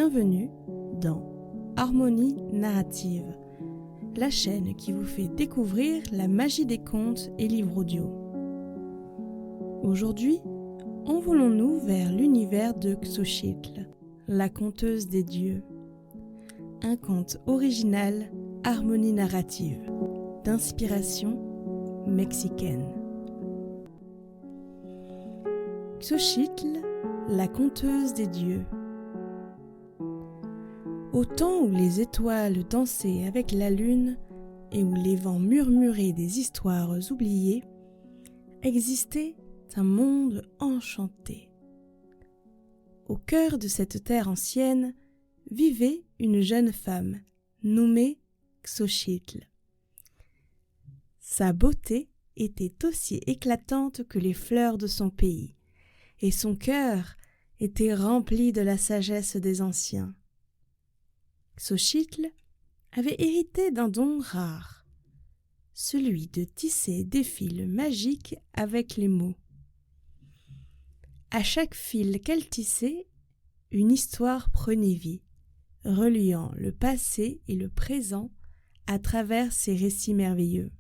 Bienvenue dans Harmonie narrative, la chaîne qui vous fait découvrir la magie des contes et livres audio. Aujourd'hui, envolons-nous vers l'univers de Xochitl, la conteuse des dieux. Un conte original, Harmonie narrative, d'inspiration mexicaine. Xochitl, la conteuse des dieux. Au temps où les étoiles dansaient avec la lune et où les vents murmuraient des histoires oubliées, existait un monde enchanté. Au cœur de cette terre ancienne vivait une jeune femme nommée Xochitl. Sa beauté était aussi éclatante que les fleurs de son pays, et son cœur était rempli de la sagesse des anciens. Xochitl avait hérité d'un don rare, celui de tisser des fils magiques avec les mots. À chaque fil qu'elle tissait, une histoire prenait vie, reliant le passé et le présent à travers ces récits merveilleux.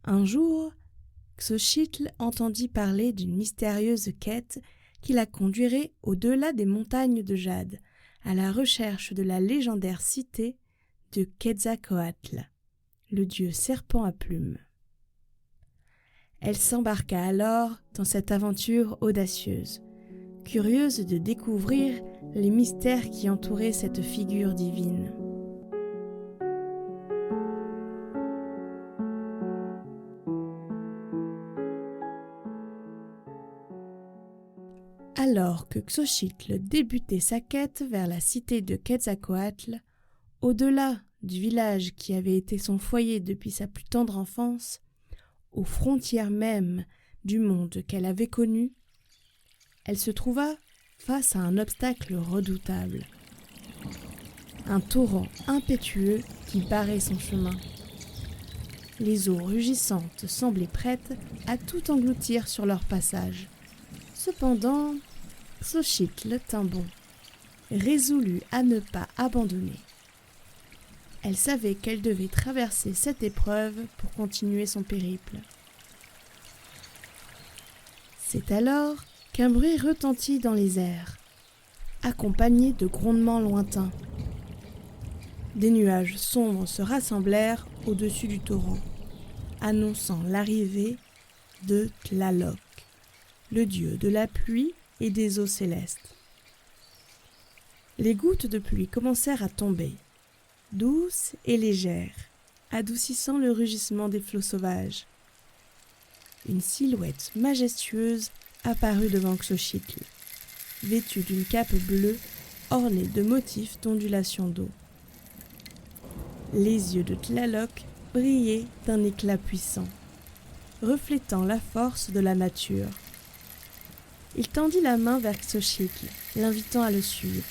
Un jour, Xochitl entendit parler d'une mystérieuse quête qui la conduirait au-delà des montagnes de jade, à la recherche de la légendaire cité de Quetzalcoatl, le dieu serpent à plumes. Elle s'embarqua alors dans cette aventure audacieuse, curieuse de découvrir les mystères qui entouraient cette figure divine. Alors que Xochitl débutait sa quête vers la cité de Quetzalcoatl, au-delà du village qui avait été son foyer depuis sa plus tendre enfance, aux frontières même du monde qu'elle avait connu, elle se trouva face à un obstacle redoutable. Un torrent impétueux qui barrait son chemin. Les eaux rugissantes semblaient prêtes à tout engloutir sur leur passage. Cependant, Xochitl tint bon, résolue à ne pas abandonner. Elle savait qu'elle devait traverser cette épreuve pour continuer son périple. C'est alors qu'un bruit retentit dans les airs, accompagné de grondements lointains. Des nuages sombres se rassemblèrent au-dessus du torrent, annonçant l'arrivée de Tlaloc, le dieu de la pluie et des eaux célestes. Les gouttes de pluie commencèrent à tomber, douces et légères, adoucissant le rugissement des flots sauvages. Une silhouette majestueuse apparut devant Xochitl, vêtue d'une cape bleue ornée de motifs d'ondulation d'eau. Les yeux de Tlaloc brillaient d'un éclat puissant, reflétant la force de la nature. Il tendit la main vers Xochitl, l'invitant à le suivre.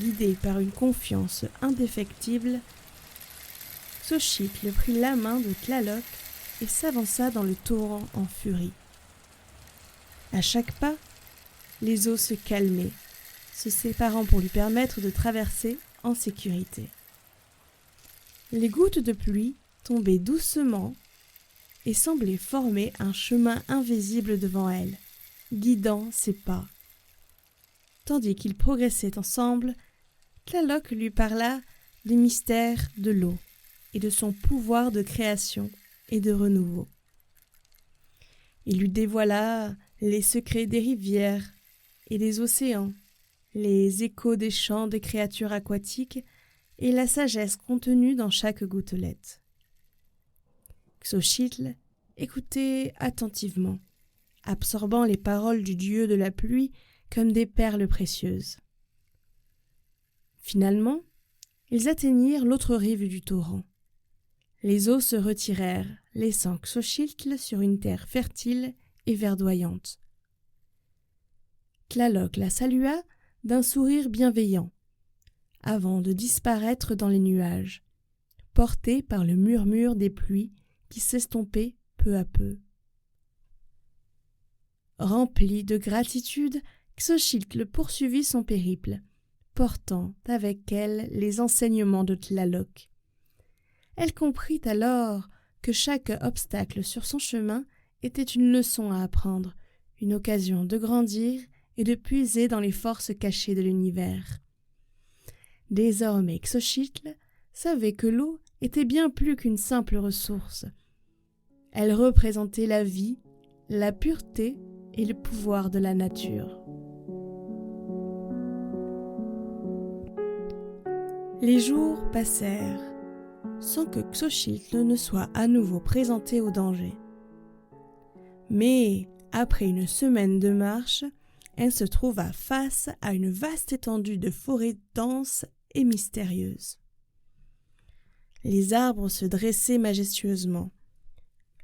Guidée par une confiance indéfectible, Xochitl prit la main de Tlaloc et s'avança dans le torrent en furie. À chaque pas, les eaux se calmaient, se séparant pour lui permettre de traverser en sécurité. Les gouttes de pluie tombaient doucement et semblaient former un chemin invisible devant elle, guidant ses pas. Tandis qu'ils progressaient ensemble, Tlaloc lui parla des mystères de l'eau et de son pouvoir de création et de renouveau. Il lui dévoila les secrets des rivières et des océans, les échos des chants des créatures aquatiques et la sagesse contenue dans chaque gouttelette. Xochitl écoutait attentivement, absorbant les paroles du dieu de la pluie comme des perles précieuses. Finalement, ils atteignirent l'autre rive du torrent. Les eaux se retirèrent, laissant Xochitl sur une terre fertile et verdoyante. Tlaloc la salua d'un sourire bienveillant, avant de disparaître dans les nuages, porté par le murmure des pluies qui s'estompaient peu à peu. Remplie de gratitude, Xochitl poursuivit son périple, portant avec elle les enseignements de Tlaloc. Elle comprit alors que chaque obstacle sur son chemin était une leçon à apprendre, une occasion de grandir et de puiser dans les forces cachées de l'univers. Désormais Xochitl savait que l'eau était bien plus qu'une simple ressource. Elle représentait la vie, la pureté et le pouvoir de la nature. Les jours passèrent, sans que Xochitl ne soit à nouveau présentée au danger. Mais, après une semaine de marche, elle se trouva face à une vaste étendue de forêt dense et mystérieuse. Les arbres se dressaient majestueusement,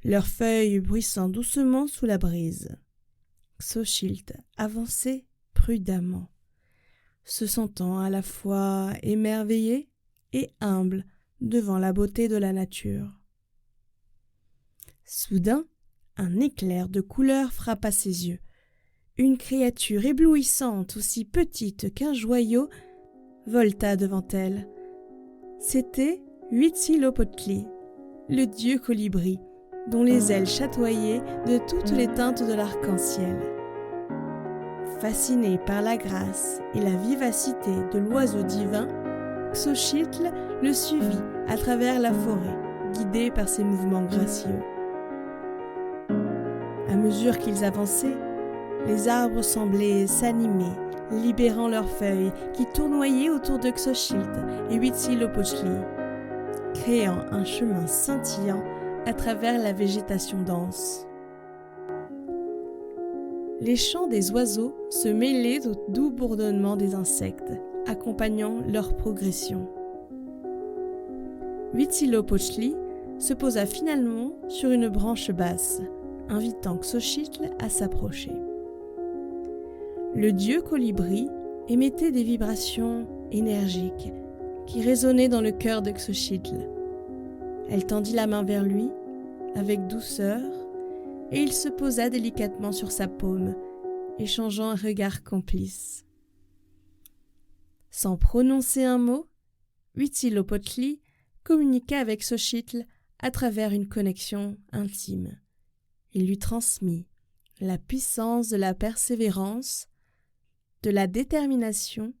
leurs feuilles bruissant doucement sous la brise. Xochitl avançait prudemment, se sentant à la fois émerveillée et humble devant la beauté de la nature. Soudain, un éclair de couleur frappa ses yeux. Une créature éblouissante, aussi petite qu'un joyau, volta devant elle. C'était Huitzilopochtli, le dieu colibri, dont les ailes chatoyaient de toutes les teintes de l'arc-en-ciel. Fascinée par la grâce et la vivacité de l'oiseau divin, Xochitl le suivit à travers la forêt, guidé par ses mouvements gracieux. À mesure qu'ils avançaient, les arbres semblaient s'animer, libérant leurs feuilles qui tournoyaient autour de Xochitl et Huitzilopochtli, créant un chemin scintillant à travers la végétation dense. Les chants des oiseaux se mêlaient au doux bourdonnement des insectes, accompagnant leur progression. Huitzilopochtli se posa finalement sur une branche basse, invitant Xochitl à s'approcher. Le dieu colibri émettait des vibrations énergiques qui résonnaient dans le cœur de Xochitl. Elle tendit la main vers lui avec douceur et il se posa délicatement sur sa paume, échangeant un regard complice. Sans prononcer un mot, Huitzilopochtli communiqua avec Xochitl à travers une connexion intime. Il lui transmit la puissance de la persévérance, de la détermination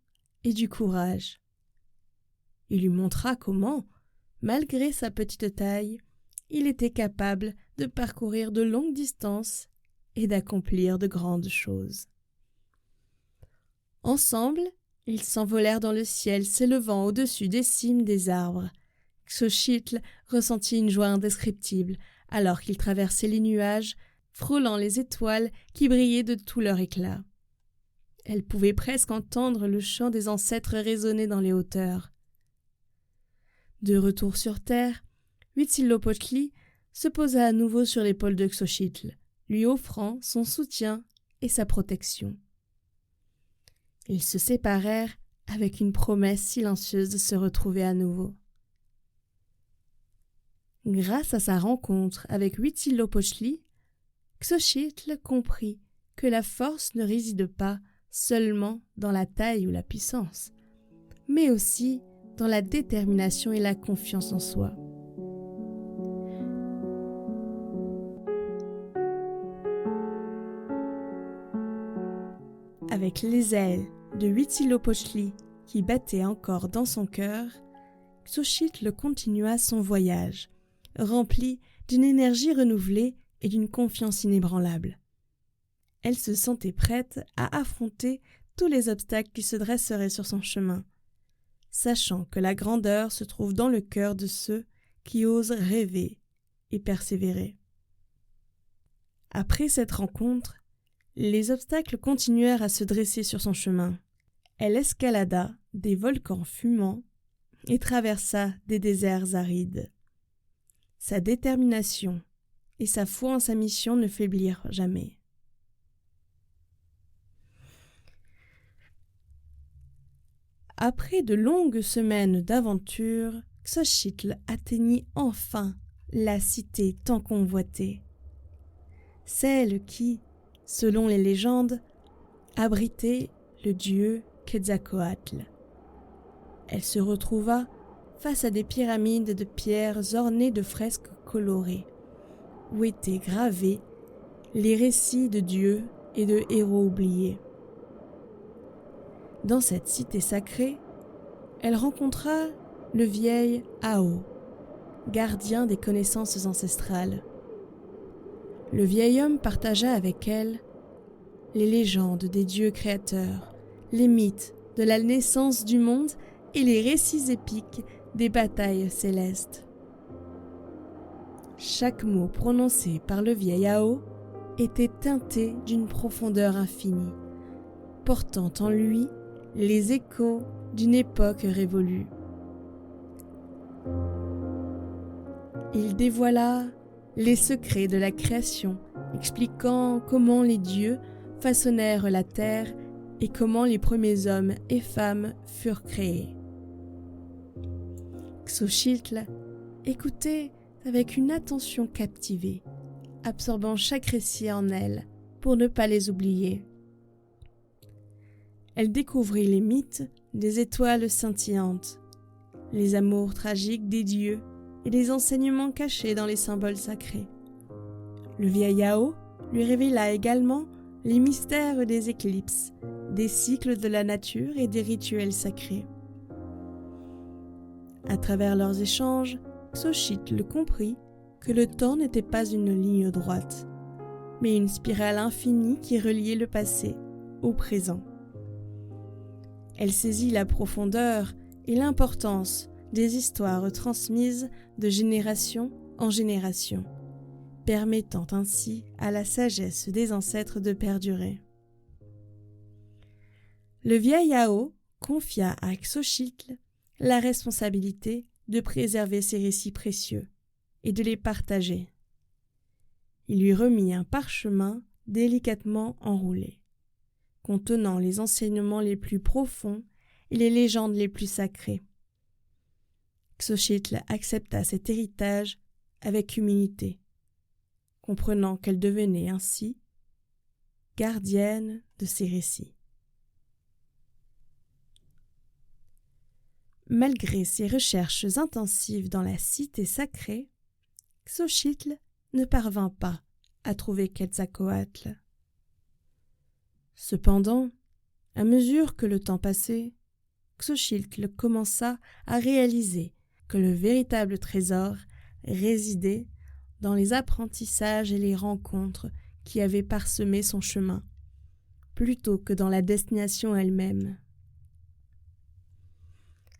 et du courage. Il lui montra comment, malgré sa petite taille, il était capable de parcourir de longues distances et d'accomplir de grandes choses. Ensemble, ils s'envolèrent dans le ciel s'élevant au-dessus des cimes des arbres. Xochitl ressentit une joie indescriptible alors qu'ils traversaient les nuages, frôlant les étoiles qui brillaient de tout leur éclat. Elle pouvait presque entendre le chant des ancêtres résonner dans les hauteurs. De retour sur terre, Huitzilopochtli se posa à nouveau sur l'épaule de Xochitl, lui offrant son soutien et sa protection. Ils se séparèrent avec une promesse silencieuse de se retrouver à nouveau. Grâce à sa rencontre avec Huitzilopochtli, Xochitl comprit que la force ne réside pas seulement dans la taille ou la puissance, mais aussi dans la détermination et la confiance en soi. Avec les ailes de Huitzilopochtli qui battaient encore dans son cœur, Xochitl continua son voyage, rempli d'une énergie renouvelée et d'une confiance inébranlable. Elle se sentait prête à affronter tous les obstacles qui se dresseraient sur son chemin, sachant que la grandeur se trouve dans le cœur de ceux qui osent rêver et persévérer. Après cette rencontre, les obstacles continuèrent à se dresser sur son chemin. Elle escalada des volcans fumants et traversa des déserts arides. Sa détermination et sa foi en sa mission ne faiblirent jamais. Après de longues semaines d'aventure, Xochitl atteignit enfin la cité tant convoitée. Celle qui, selon les légendes, abritait le dieu Quetzalcoatl. Elle se retrouva face à des pyramides de pierres ornées de fresques colorées, où étaient gravés les récits de dieux et de héros oubliés. Dans cette cité sacrée, elle rencontra le vieil Ao, gardien des connaissances ancestrales. Le vieil homme partagea avec elle les légendes des dieux créateurs, les mythes de la naissance du monde et les récits épiques des batailles célestes. Chaque mot prononcé par le vieil Ao était teinté d'une profondeur infinie, portant en lui les échos d'une époque révolue. Il dévoila les secrets de la création, expliquant comment les dieux façonnèrent la terre et comment les premiers hommes et femmes furent créés. Xochitl écoutait avec une attention captivée, absorbant chaque récit en elle pour ne pas les oublier. Elle découvrit les mythes des étoiles scintillantes, les amours tragiques des dieux et les enseignements cachés dans les symboles sacrés. Le vieil Ao lui révéla également les mystères des éclipses, des cycles de la nature et des rituels sacrés. À travers leurs échanges, Xochitl comprit que le temps n'était pas une ligne droite, mais une spirale infinie qui reliait le passé au présent. Elle saisit la profondeur et l'importance des histoires transmises de génération en génération, permettant ainsi à la sagesse des ancêtres de perdurer. Le vieil Ao confia à Xochitl la responsabilité de préserver ces récits précieux et de les partager. Il lui remit un parchemin délicatement enroulé, contenant les enseignements les plus profonds et les légendes les plus sacrées. Xochitl accepta cet héritage avec humilité, comprenant qu'elle devenait ainsi gardienne de ces récits. Malgré ses recherches intensives dans la cité sacrée, Xochitl ne parvint pas à trouver Quetzalcoatl. Cependant, à mesure que le temps passait, Xochitl commença à réaliser que le véritable trésor résidait dans les apprentissages et les rencontres qui avaient parsemé son chemin, plutôt que dans la destination elle-même.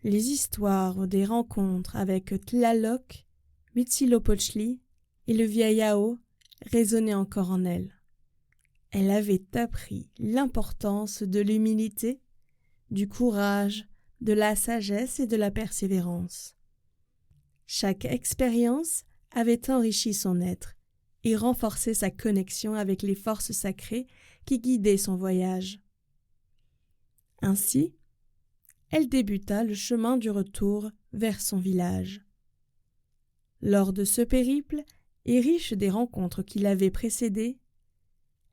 Les histoires des rencontres avec Tlaloc, Huitzilopochtli et le vieil Ao résonnaient encore en elle. Elle avait appris l'importance de l'humilité, du courage, de la sagesse et de la persévérance. Chaque expérience avait enrichi son être et renforcé sa connexion avec les forces sacrées qui guidaient son voyage. Ainsi, elle débuta le chemin du retour vers son village. Lors de ce périple, et riche des rencontres qui l'avaient précédé,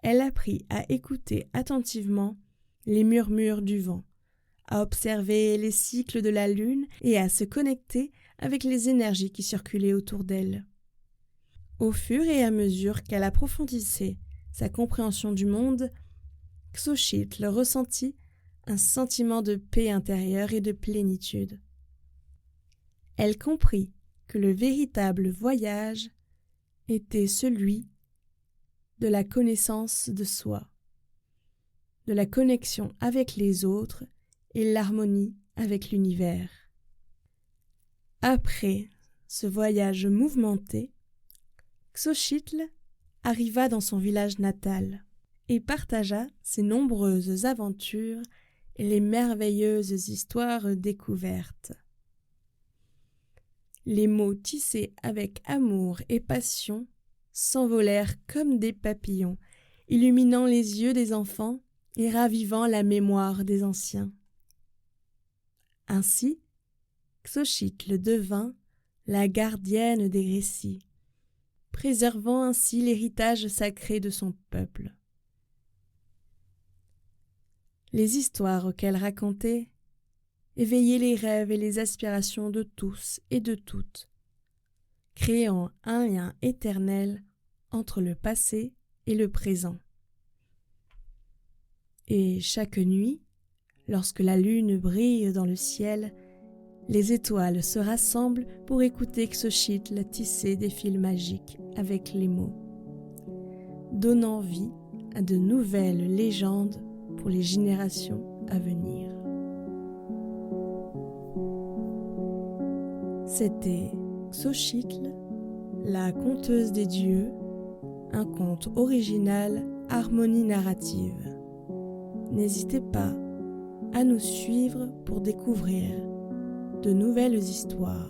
elle apprit à écouter attentivement les murmures du vent, à observer les cycles de la lune et à se connecter avec les énergies qui circulaient autour d'elle. Au fur et à mesure qu'elle approfondissait sa compréhension du monde, Xochitl ressentit un sentiment de paix intérieure et de plénitude. Elle comprit que le véritable voyage était celui de la connaissance de soi, de la connexion avec les autres et l'harmonie avec l'univers. Après ce voyage mouvementé, Xochitl arriva dans son village natal et partagea ses nombreuses aventures et les merveilleuses histoires découvertes. Les mots tissés avec amour et passion s'envolèrent comme des papillons, illuminant les yeux des enfants et ravivant la mémoire des anciens. Ainsi, Xochitl devint la gardienne des récits, préservant ainsi l'héritage sacré de son peuple. Les histoires qu'elle racontait éveillaient les rêves et les aspirations de tous et de toutes, créant un lien éternel entre le passé et le présent. Et chaque nuit, lorsque la lune brille dans le ciel, les étoiles se rassemblent pour écouter Xochitl tisser des fils magiques avec les mots, donnant vie à de nouvelles légendes pour les générations à venir. C'était Xochitl, la conteuse des dieux, un conte original Harmonie narrative. N'hésitez pas à nous suivre pour découvrir de nouvelles histoires.